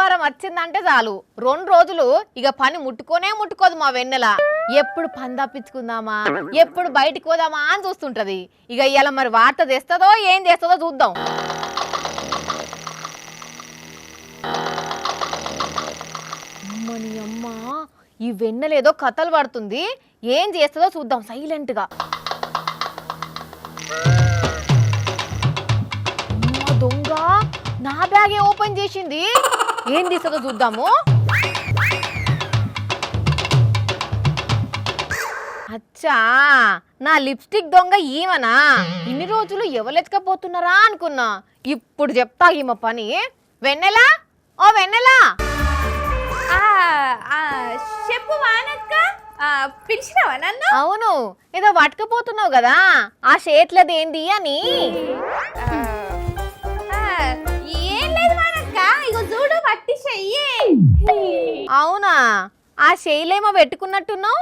ఆదివారం వచ్చిందంటే చాలు 2 రోజులు ఇక పని ముట్టుకోదు మా వెన్నెల. ఎప్పుడు పని తప్పించుకుందామా, ఎప్పుడు బయటికి పోదామా అని చూస్తుంటది. ఇక ఇవాళ మరి వార్త తెస్తుందో ఏం చేస్తుందో చూద్దాం. అమ్మని అమ్మ, ఈ వెన్నెలేదో కథలు పడుతుంది. ఏం చేస్తుందో చూద్దాం సైలెంట్గా. దొంగ నా బ్యాగే ఓపెన్ చేసింది. ఏం తీస్తుందో చూద్దాము. అచ్చా, నా లిప్స్టిక్ దొంగ ఈమెనా? ఇన్ని రోజులు ఎవరెత్తుకపోతున్నారా అనుకున్నా. ఇప్పుడు చెప్తా ఈమె పని. వెన్నెలా, ఓ వెన్నెలా. చెప్పు వానక్క, పిలిచినావా నన్ను? అవును, ఏదో పట్టుకపోతున్నావు కదా, ఆ షేట్లది ఏంది అని. ఏం లేదు వానక్క, ఇగో చూడు పట్టి చెయ్యి. అవునా, ఆ శైలేమో పెట్టుకున్నట్టున్నావు.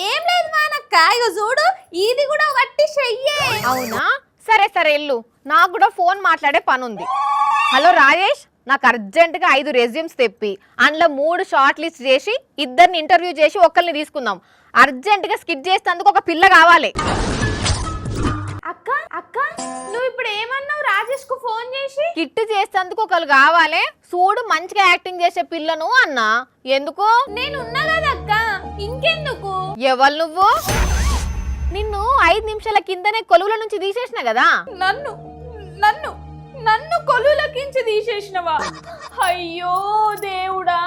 ఏం లేదు వానక్క, ఇగో చూడు ఇది కూడా పట్టి చెయ్యి. అవునా, సరే సరే వెళ్ళు, నాకు కూడా ఫోన్ మాట్లాడే పని ఉంది. హలో రాజేష్, నాకు అర్జెంటుగా 5 రెజ్యూమ్స్ తెప్పి అందులో 3 షార్ట్ లిస్ట్ చేసి 2 ఇంటర్వ్యూ చేసి ఒకరిని తీసుకుందాం. అర్జెంటుగా స్కిట్ చేసేందుకు ఒక పిల్ల కావాలి. అక్క అక్క, నువ్వు ఇప్పుడు ఏమన్నావు రాజేష్ కు ఫోన్ చేసి? స్కిట్ చేసేందుకు ఒకరు కావాలి, చూడు మంచిగా యాక్టింగ్ చేసే పిల్లను అన్నా. ఎందుకు? నేను ఉన్నా కదా అక్క, ఇంకెందుకు? ఎవరు నువ్వు? నిన్ను 5 నిమిషాల కిందనే కొలువుల నుంచి తీసేసిన కదా. నన్ను నన్ను నన్ను కొలులకించి తీసేసినవా? అయ్యో దేవుడా,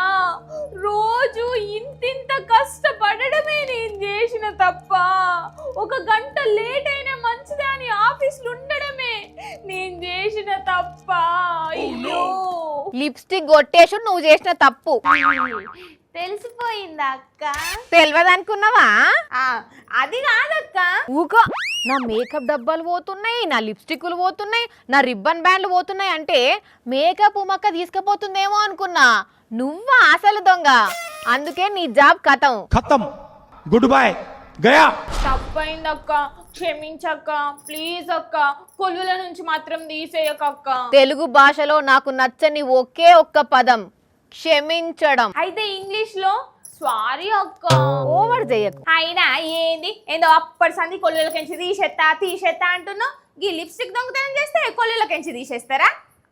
రోజు ఇంతింత కష్టపడడమే నేను చేసిన తప్ప. 1 గంట లేట్ అయినా మంచిదాని ఆఫీసులు ఉండడమే నేను చేసిన తప్ప. అయ్యో, లిప్స్టిక్ కొట్టేసి నువ్వు చేసిన తప్పు తెలిసిపోయిందా అక్క? తెలియదు అనుకున్నావా? అది కాదక్క. ఊకో, నా మేకప్ డబ్బాలు పోతున్నాయి, నా లిప్స్టిక్లు పోతున్నాయి, నా రిబ్బన్ బ్యాండ్లు పోతున్నాయి అంటే మేకప్ ఉమక్క తీసుకుపోతుందేమో అనుకున్నా. నువ్వా అసలు దొంగ? అందుకే నీ జాబ్ ఖతం. గుడ్ బై గయా. తప్పైందక్క, క్షమించక్క, ప్లీజ్ అక్క, కొలుల నుంచి మాత్రం తీసేయకక్క. తెలుగు భాషలో నాకు నచ్చని ఒకే ఒక్క పదం క్షమించడం. అయితే ఇంగ్లీష్ లో సారీ అక్క. ఓవర్ చేయకు. అయినా ఏంది, ఏదో అప్పటి సంది కొల్లులకెంచి తీసేస్తా అంటున్నావు. ఈ లిప్స్టిక్ దొంగతనం చేస్తే కొల్లులకెంచి తీసేస్తారా?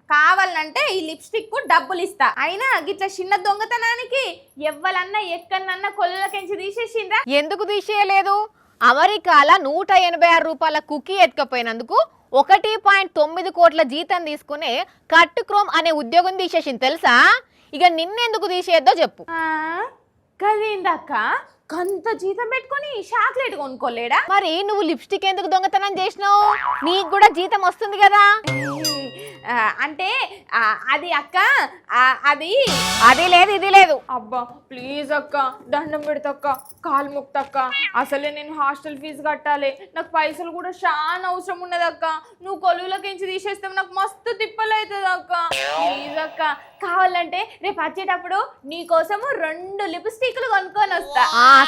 కావాలంటే ఈ లిప్స్టిక్ కు డబ్బులు ఇస్తా. అయినా గిట్ల చిన్న దొంగతనానికి ఎవ్వలన్నా ఎక్కడన్నా కొల్లులకెంచి తీసేసిండ్రా? ఎందుకు తీసేయలేదు? అమెరికాల 186 రూపాయల కుకీ ఎత్తుకపోయినందుకు 1.9 కోట్ల జీతం తీసుకునే కట్ క్రోమ్ అనే ఉద్యోగం తీసేసింది తెలుసా? ఇక నిన్నెందుకు తీసేయద్దో చెప్పు. కదేందక్క, కంత జీతం పెట్టుకొని చాక్లెట్ కొనుక్కోలేడా? మరి నువ్వు లిప్స్టిక్ ఎందుకు దొంగతనం చేసినావు? నీకు కూడా జీతం వస్తుంది కదా. అంటే అది అక్క, అది లేదు ఇది లేదు. అబ్బా ప్లీజ్ అక్క, దండం పెడతక్క, కాలు ముక్తక్క. అసలే నేను హాస్టల్ ఫీజు కట్టాలి, నాకు పైసలు కూడా చాలా అవసరం ఉన్నదక్క. నువ్వు కొలువులకించి తీసేస్తే నాకు మస్తు తిప్పలు అవుతుంది అక్క. ప్లీజ్ అక్క, కావాలంటే రేపు వచ్చేటప్పుడు నీ కోసము 2 లిప్స్టిక్లు కొనుక్కొని వస్తా.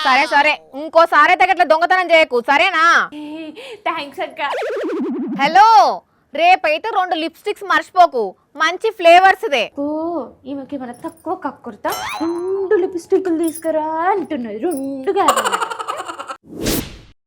సరే సరే, ఇంకోసారి అయితే గట్ల దొంగతనం చేయకు, సరేనా? థ్యాంక్స్ అక్క. హలో, రేపైతే 2 లిప్స్టిక్స్ మర్చిపోకు, మంచి ఫ్లేవర్స్ దే. ఓ, ఈమెకి మన తక్కువ కక్కుర్తా 2 లిప్స్టిక్లు తీసుకురా అంటున్నది. 2 కాదు